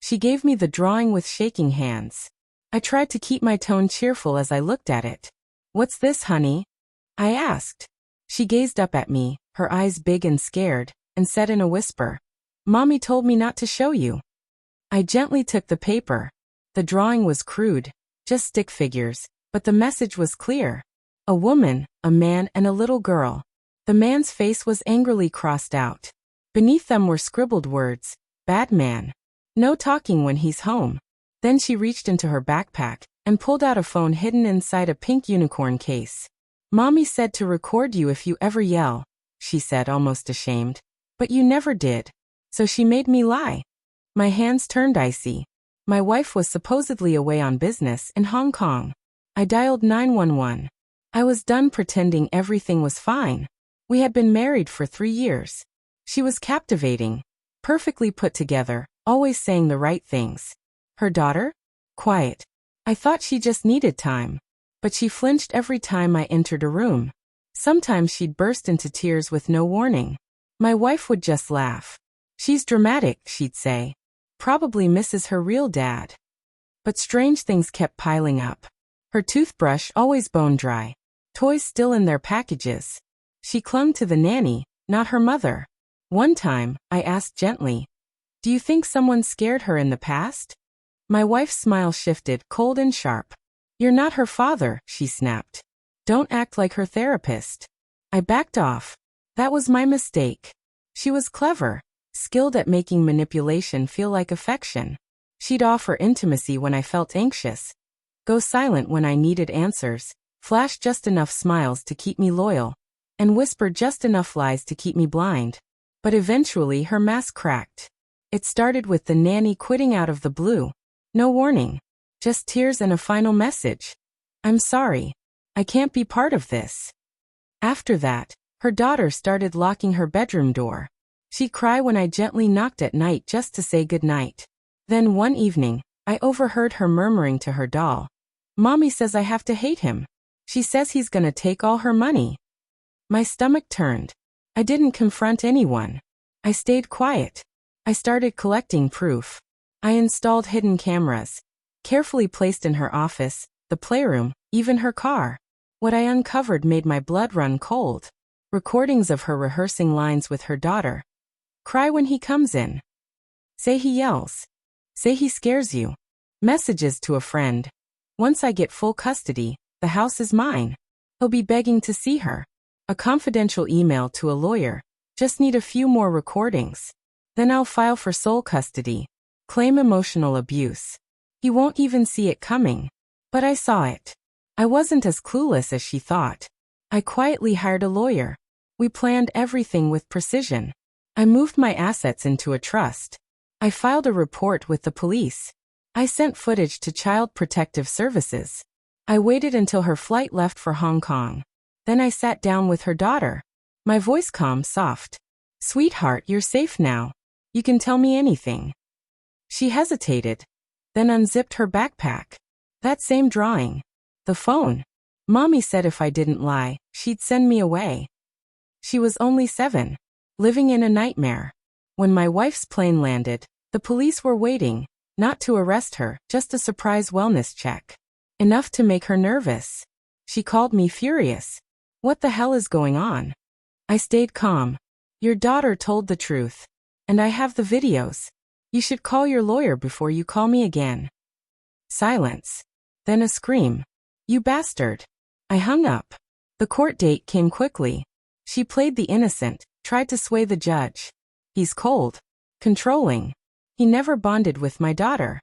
She gave me the drawing with shaking hands. I tried to keep my tone cheerful as I looked at it. "What's this, honey?" I asked. She gazed up at me, her eyes big and scared, and said in a whisper, "Mommy told me not to show you." I gently took the paper. The drawing was crude, just stick figures, but the message was clear. A woman, a man, and a little girl. The man's face was angrily crossed out. Beneath them were scribbled words, "Bad man. No talking when he's home." Then she reached into her backpack and pulled out a phone hidden inside a pink unicorn case. "Mommy said to record you if you ever yell," she said, almost ashamed. "But you never did. So she made me lie." My hands turned icy. My wife was supposedly away on business in Hong Kong. I dialed 911. I was done pretending everything was fine. We had been married for 3 years. She was captivating, perfectly put together, always saying the right things. Her daughter? Quiet. I thought she just needed time. But she flinched every time I entered a room. Sometimes she'd burst into tears with no warning. My wife would just laugh. "She's dramatic," she'd say. "Probably misses her real dad." But strange things kept piling up. Her toothbrush always bone dry. Toys still in their packages. She clung to the nanny, not her mother. One time, I asked gently, "Do you think someone scared her in the past?" My wife's smile shifted, cold and sharp. "You're not her father," she snapped. "Don't act like her therapist." I backed off. That was my mistake. She was clever, skilled at making manipulation feel like affection. She'd offer intimacy when I felt anxious, go silent when I needed answers, flash just enough smiles to keep me loyal, and whisper just enough lies to keep me blind. But eventually her mask cracked. It started with the nanny quitting out of the blue. No warning. Just tears and a final message. "I'm sorry. I can't be part of this." After that, her daughter started locking her bedroom door. She'd cry when I gently knocked at night just to say goodnight. Then one evening, I overheard her murmuring to her doll, "Mommy says I have to hate him. She says he's gonna take all her money." My stomach turned. I didn't confront anyone. I stayed quiet. I started collecting proof. I installed hidden cameras, carefully placed in her office, the playroom, even her car. What I uncovered made my blood run cold. Recordings of her rehearsing lines with her daughter. "Cry when he comes in. Say he yells. Say he scares you." Messages to a friend. "Once I get full custody, the house is mine." He'll be begging to see her. A confidential email to a lawyer. "Just need a few more recordings. Then I'll file for sole custody. Claim emotional abuse." He won't even see it coming. But I saw it. I wasn't as clueless as she thought. I quietly hired a lawyer. We planned everything with precision. I moved my assets into a trust. I filed a report with the police. I sent footage to Child Protective Services. I waited until her flight left for Hong Kong. Then I sat down with her daughter. My voice calm, soft. "Sweetheart, you're safe now. You can tell me anything." She hesitated, then unzipped her backpack. That same drawing. The phone. Mommy said if I didn't lie, she'd send me away. She was only 7, living in a nightmare. When my wife's plane landed, the police were waiting, not to arrest her, just a surprise wellness check. Enough to make her nervous. She called me furious. "What the hell is going on?" I stayed calm. "Your daughter told the truth. And I have the videos. You should call your lawyer before you call me again." Silence. Then a scream. "You bastard." I hung up. The court date came quickly. She played the innocent, tried to sway the judge. He's cold. Controlling. He never bonded with my daughter.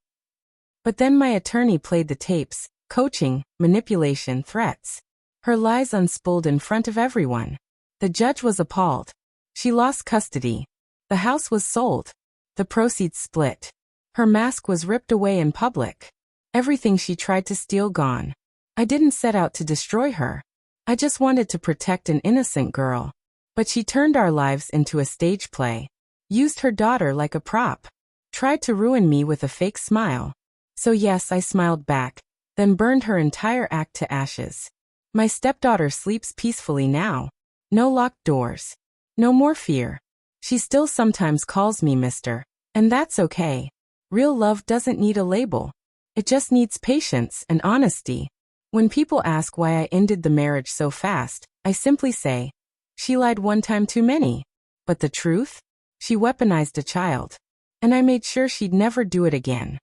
But then my attorney played the tapes, coaching, manipulation, threats. Her lies unspooled in front of everyone. The judge was appalled. She lost custody. The house was sold. The proceeds split. Her mask was ripped away in public. Everything she tried to steal gone. I didn't set out to destroy her. I just wanted to protect an innocent girl. But she turned our lives into a stage play. Used her daughter like a prop. Tried to ruin me with a fake smile. So yes, I smiled back, then burned her entire act to ashes. My stepdaughter sleeps peacefully now. No locked doors. No more fear. She still sometimes calls me mister, and that's okay. Real love doesn't need a label. It just needs patience and honesty. When people ask why I ended the marriage so fast, I simply say, she lied one time too many. But the truth? She weaponized a child. And I made sure she'd never do it again.